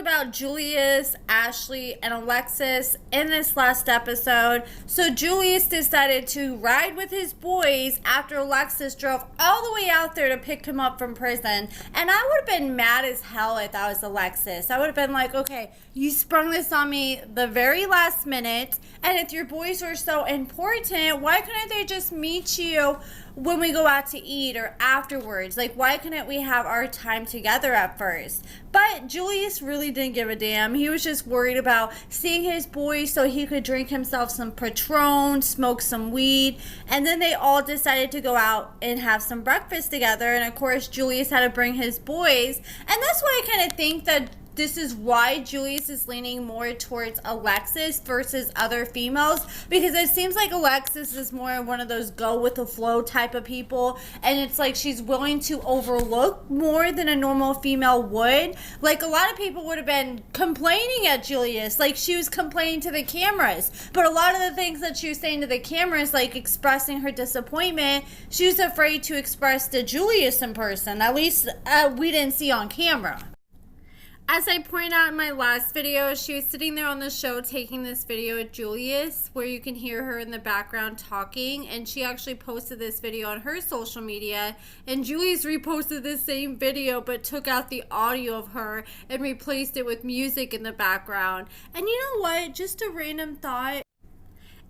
about Julius, Ashley, and Alexis in this last episode. So Julius decided to ride with his boys after Alexis drove all the way out there to pick him up from prison. And I would have been mad as hell if I was Alexis. I would have been like, okay, you sprung this on me the very last minute. And if your boys were so important, why couldn't they just meet you when we go out to eat or afterwards? Like, why couldn't we have our time together at first? But Julius really didn't give a damn. He was just worried about seeing his boys so he could drink himself some Patron, smoke some weed, and then they all decided to go out and have some breakfast together. And of course, Julius had to bring his boys, and that's why I kind of think that this is why Julius is leaning more towards Alexis versus other females, because it seems like Alexis is more one of those go with the flow type of people, and it's like she's willing to overlook more than a normal female would. Like, a lot of people would have been complaining at Julius, like she was complaining to the cameras, but a lot of the things that she was saying to the cameras, like expressing her disappointment, she was afraid to express to Julius in person. At least we didn't see on camera. As I pointed out in my last video, she was sitting there on the show taking this video with Julius, where you can hear her in the background talking, and she actually posted this video on her social media, and Julius reposted this same video but took out the audio of her and replaced it with music in the background. And you know what? Just a random thought.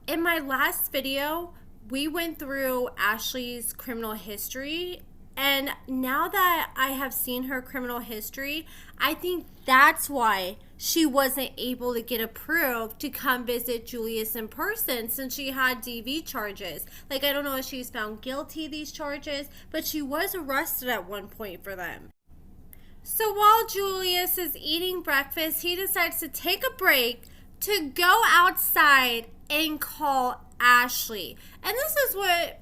In my last video, we went through Ashley's criminal history, and now that I have seen her criminal history, I think that's why she wasn't able to get approved to come visit Julius in person, since she had DV charges. Like, I don't know if she was found guilty of these charges, but she was arrested at one point for them. So while Julius is eating breakfast, he decides to take a break to go outside and call Ashley. And this is what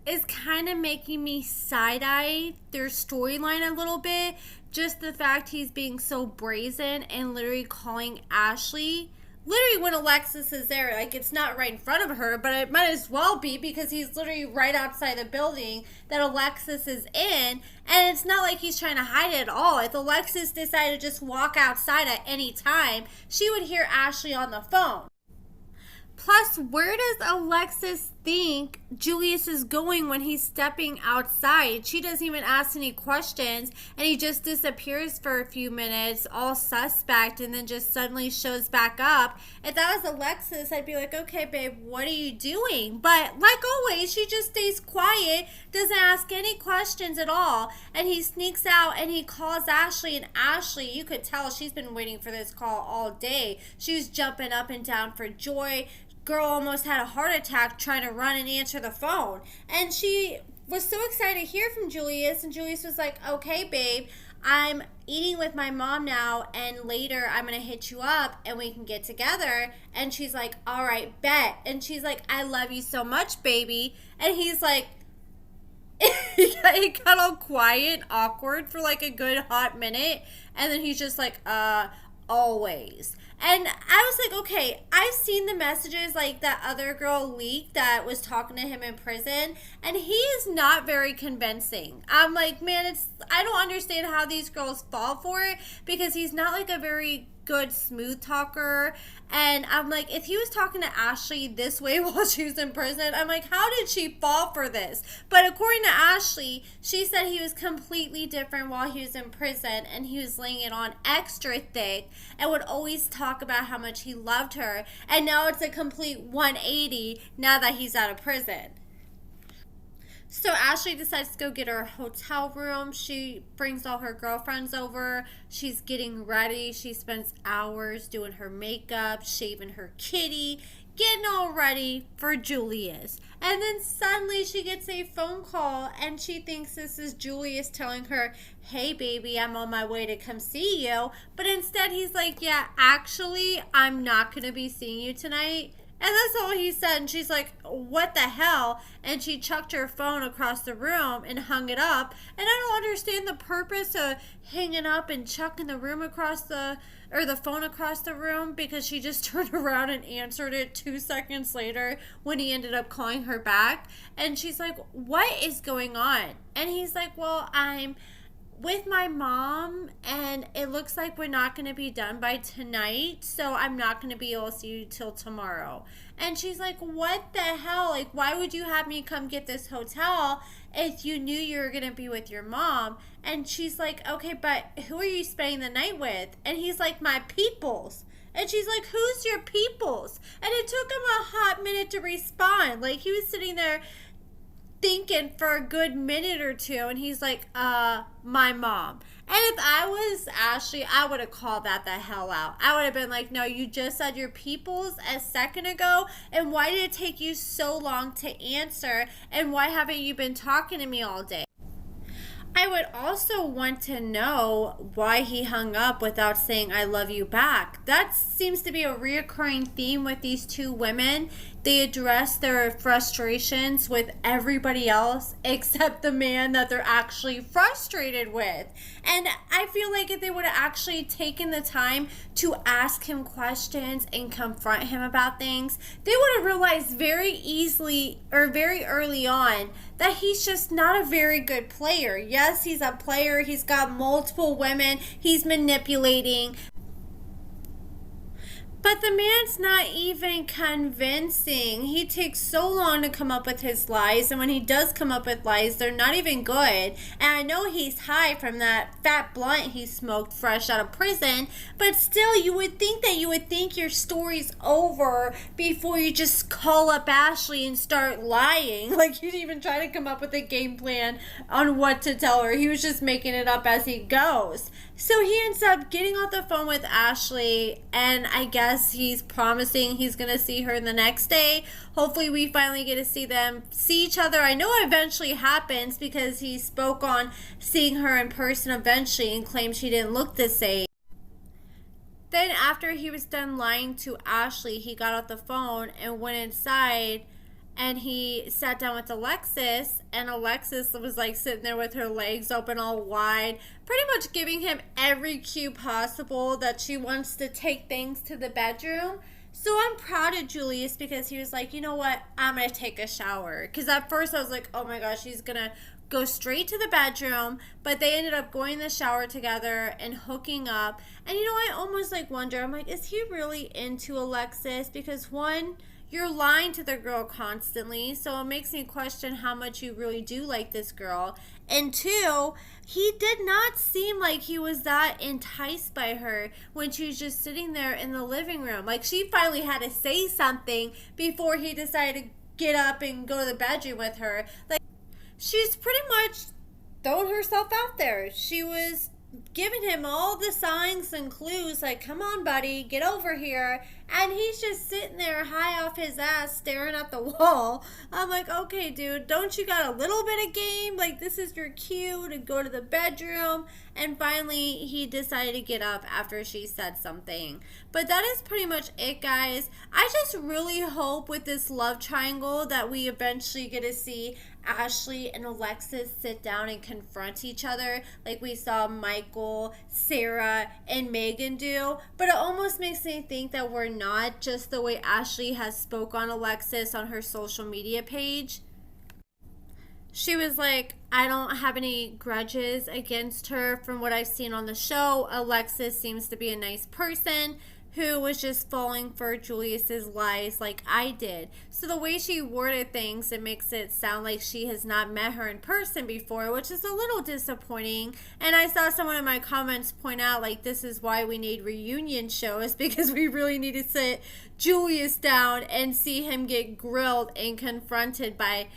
is kind of making me side-eye their storyline a little bit. Just the fact he's being so brazen and literally calling Ashley literally when Alexis is there. Like, it's not right in front of her, but it might as well be, because he's literally right outside the building that Alexis is in, and it's not like he's trying to hide it at all. If Alexis decided to just walk outside at any time, she would hear Ashley on the phone. Plus, where does Alexis think Julius is going when he's stepping outside? She doesn't even ask any questions, and he just disappears for a few minutes, all suspect, and then just suddenly shows back up. If that was Alexis, I'd be like, okay, babe, what are you doing? But like always, she just stays quiet, doesn't ask any questions at all, and he sneaks out and he calls Ashley, and Ashley, you could tell she's been waiting for this call all day. She was jumping up and down for joy. Girl almost had a heart attack trying to run and answer the phone. And she was so excited to hear from Julius, and Julius was like, okay, babe, I'm eating with my mom now, and later I'm going to hit you up and we can get together. And she's like, all right, bet. And she's like, I love you so much, baby. And he's like, he got all quiet, awkward for like a good hot minute. And then he's just like, always. And I was like, okay, I've seen the messages like that other girl leaked that was talking to him in prison, and he is not very convincing. I'm like, man, I don't understand how these girls fall for it, because he's not like a very good smooth talker. And I'm like, if he was talking to Ashley this way while she was in prison, I'm like, how did she fall for this? But according to Ashley, she said he was completely different while he was in prison, and he was laying it on extra thick and would always talk about how much he loved her. And now it's a complete 180 now that he's out of prison. So Ashley decides to go get her a hotel room. She brings all her girlfriends over. She's getting ready. She spends hours doing her makeup, shaving her kitty, getting all ready for Julius. And then suddenly she gets a phone call, and she thinks this is Julius telling her, hey baby, I'm on my way to come see you. But instead he's like, yeah, actually, I'm not going to be seeing you tonight. And that's all he said. And she's like, what the hell? And she chucked her phone across the room and hung it up. And I don't understand the purpose of hanging up and chucking the phone across the room, because she just turned around and answered it 2 seconds later when he ended up calling her back. And she's like, what is going on? And he's like, well, I'm with my mom, and it looks like we're not going to be done by tonight, so I'm not going to be able to see you till tomorrow. And she's like, what the hell? Like, why would you have me come get this hotel if you knew you were going to be with your mom? And she's like, okay, but who are you spending the night with? And he's like, my peoples. And she's like, who's your peoples? And it took him a hot minute to respond. Like, he was sitting there thinking for a good minute or two, and he's like, my mom. And if I was Ashley, I would have called that the hell out. I would have been like, no, you just said your peoples a second ago, and why did it take you so long to answer, and why haven't you been talking to me all day? I would also want to know why he hung up without saying I love you back. That seems to be a reoccurring theme with these two women. They address their frustrations with everybody else except the man that they're actually frustrated with. And I feel like if they would have actually taken the time to ask him questions and confront him about things, they would have realized very easily or very early on that he's just not a very good player. Yes, he's a player. He's got multiple women. He's manipulating. But the man's not even convincing. He takes so long to come up with his lies, and when he does come up with lies, they're not even good. And I know he's high from that fat blunt he smoked fresh out of prison, but still, you would think your story's over before you just call up Ashley and start lying. Like, he didn't even try to come up with a game plan on what to tell her. He was just making it up as he goes. So he ends up getting off the phone with Ashley, and I guess he's promising he's going to see her the next day. Hopefully we finally get to see each other. I know it eventually happens because he spoke on seeing her in person eventually and claimed she didn't look the same. Then after he was done lying to Ashley, he got off the phone and went inside, and he sat down with Alexis, and Alexis was like sitting there with her legs open all wide, pretty much giving him every cue possible that she wants to take things to the bedroom. So I'm proud of Julius because he was like, you know what, I'm going to take a shower. Because at first I was like, oh my gosh, he's going to go straight to the bedroom, but they ended up going in the shower together and hooking up. And you know, I almost like wonder, I'm like, is he really into Alexis? Because one, you're lying to the girl constantly, so it makes me question how much you really do like this girl. And two, he did not seem like he was that enticed by her when she was just sitting there in the living room. Like, she finally had to say something before he decided to get up and go to the bedroom with her. Like, she's pretty much throwing herself out there. She was giving him all the signs and clues, like, come on, buddy, get over here. And he's just sitting there high off his ass staring at the wall. I'm like, okay, dude, don't you got a little bit of game? Like, this is your cue to go to the bedroom. And finally, he decided to get up after she said something. But that is pretty much it, guys. I just really hope with this love triangle that we eventually get to see Ashley and Alexis sit down and confront each other like we saw Michael, Sarah, and Megan do. But it almost makes me think that we're not, just the way Ashley has spoke on Alexis on her social media page. She was like, I don't have any grudges against her from what I've seen on the show. Alexis seems to be a nice person who was just falling for Julius's lies like I did. So the way she worded things, it makes it sound like she has not met her in person before, which is a little disappointing. And I saw someone in my comments point out, like, this is why we need reunion shows, because we really need to sit Julius down and see him get grilled and confronted by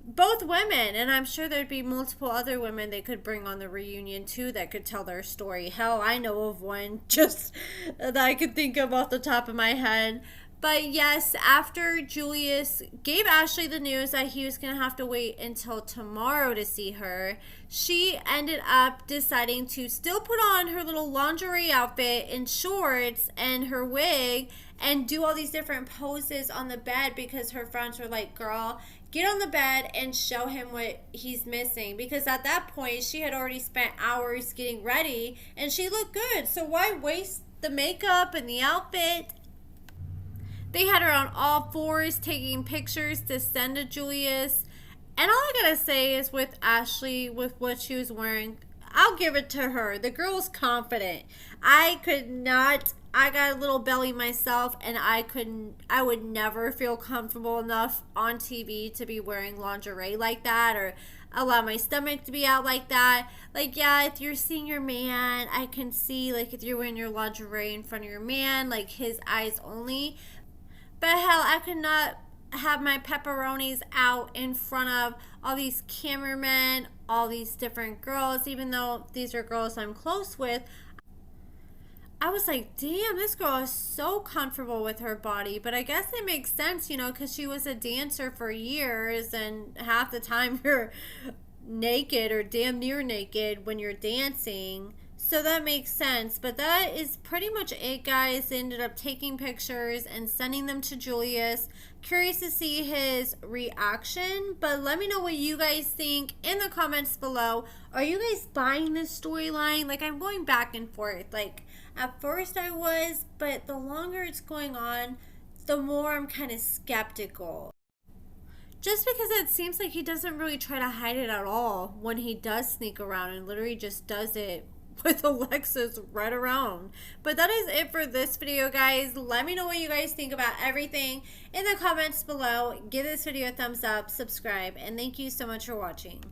both women. And I'm sure there'd be multiple other women they could bring on the reunion too that could tell their story. Hell, I know of one just that I could think of off the top of my head. But yes, after Julius gave Ashley the news that he was going to have to wait until tomorrow to see her, she ended up deciding to still put on her little lingerie outfit and shorts and her wig and do all these different poses on the bed because her friends were like, girl, get on the bed and show him what he's missing. Because at that point, she had already spent hours getting ready and she looked good. So why waste the makeup and the outfit? They had her on all fours taking pictures to send to Julius. And all I gotta say is with Ashley, with what she was wearing, I I'll give it to her. The girl's confident. I could not. I got a little belly myself, and I would never feel comfortable enough on TV to be wearing lingerie like that, or allow my stomach to be out like that. Like, yeah, if you're seeing your man, I can see, like, if you're wearing your lingerie in front of your man, like, his eyes only. But hell, I could not have my pepperonis out in front of all these cameramen, all these different girls, even though these are girls I'm close with. I was like, damn, this girl is so comfortable with her body. But I guess it makes sense, you know, because she was a dancer for years, and half the time you're naked or damn near naked when you're dancing. So that makes sense. But that is pretty much it, guys. They ended up taking pictures and sending them to Julius. Curious to see his reaction, but let me know what you guys think in the comments below. Are you guys buying this storyline? Like, I'm going back and forth. Like, at first I was, but the longer it's going on, the more I'm kind of skeptical. Just because it seems like he doesn't really try to hide it at all when he does sneak around and literally just does it with Alexis right around. But that is it for this video, guys. Let me know what you guys think about everything in the comments below. Give this video a thumbs up, subscribe, and thank you so much for watching.